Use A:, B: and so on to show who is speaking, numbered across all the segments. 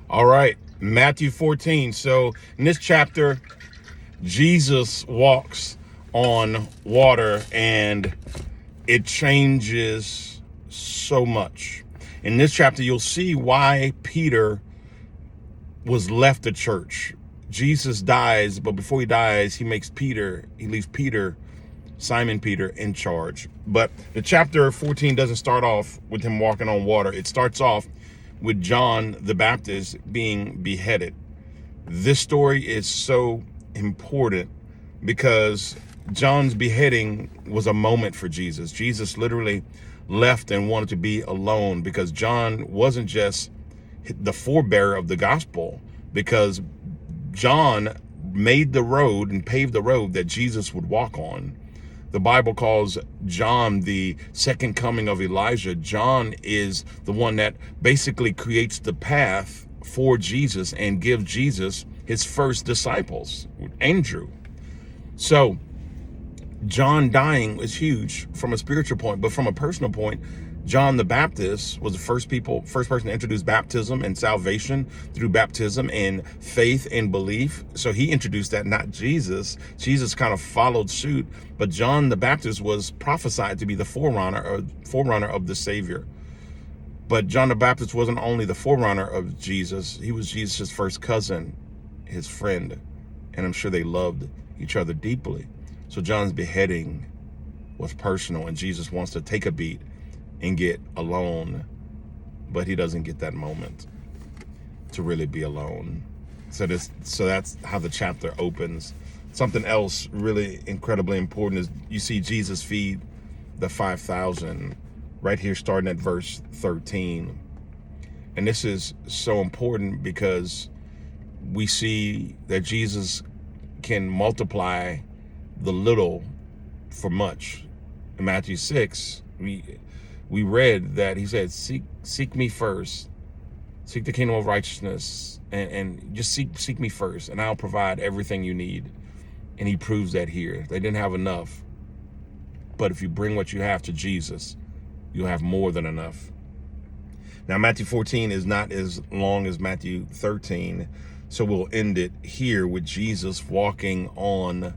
A: All right, Matthew 14. So in this chapter, Jesus walks on water and it changes so much. In this chapter, you'll see why Peter was left the church. Jesus dies, but before he dies, he leaves Peter, Simon Peter, in charge. But the chapter 14 doesn't start off with him walking on water. It starts off with John the Baptist being beheaded. This story is so important because John's beheading was a moment for Jesus. Jesus literally left and wanted to be alone because John wasn't just the forebearer of the gospel, because John made the road and paved the road that Jesus would walk on. The Bible calls John the second coming of Elijah. John is the one that basically creates the path for Jesus and gives Jesus his first disciples, Andrew. So John dying is huge from a spiritual point, but from a personal point, John the Baptist was the first person to introduce baptism and salvation through baptism and faith and belief. So he introduced that, not Jesus. Jesus kind of followed suit, but John the Baptist was prophesied to be the forerunner of the Savior. But John the Baptist wasn't only the forerunner of Jesus, he was Jesus' first cousin, his friend, and I'm sure they loved each other deeply. So John's beheading was personal, and Jesus wants to take a beat and get alone, but he doesn't get that moment to really be alone. So that's how the chapter opens. Something else really incredibly important is you see Jesus feed the 5,000 right here, starting at verse 13. And this is so important because we see that Jesus can multiply the little for much. In Matthew 6, we read that he said, seek me first, seek the kingdom of righteousness, and just seek me first, and I'll provide everything you need. And he proves that here. They didn't have enough, but if you bring what you have to Jesus, you'll have more than enough. Now, Matthew 14 is not as long as Matthew 13, so we'll end it here with Jesus walking on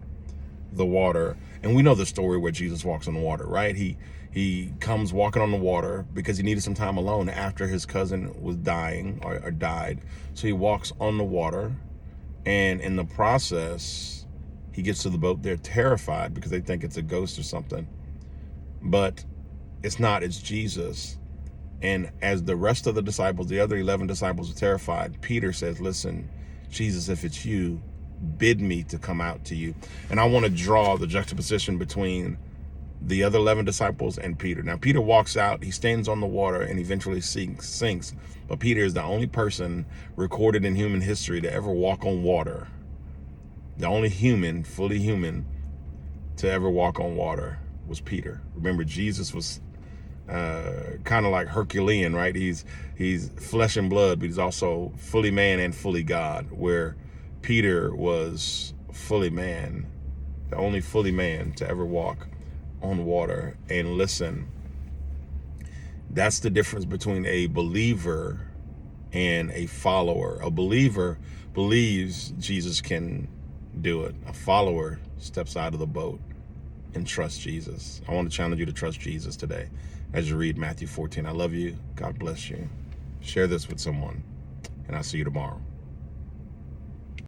A: the water. And we know the story where Jesus walks on the water, right? He comes walking on the water because he needed some time alone after his cousin was dying or died. So he walks on the water, and in the process, he gets to the boat. They're terrified because they think it's a ghost or something. But it's not, it's Jesus. And as the rest of the disciples, the other 11 disciples, are terrified, Peter says, listen, Jesus, if it's you, bid me to come out to you. And I want to draw the juxtaposition between the other 11 disciples and Peter. Now, Peter walks out, he stands on the water, and eventually sinks. But Peter is the only person recorded in human history to ever walk on water. The only human, fully human, to ever walk on water was Peter. Remember, Jesus was kind of like Herculean, right? He's flesh and blood, but he's also fully man and fully God, where Peter was fully man, the only fully man to ever walk on water. And listen, that's the difference between a believer and a follower. A believer believes Jesus can do it. A follower steps out of the boat and trusts Jesus. I want to challenge you to trust Jesus today as you read Matthew 14. I love you. God bless you. Share this with someone, and I'll see you tomorrow.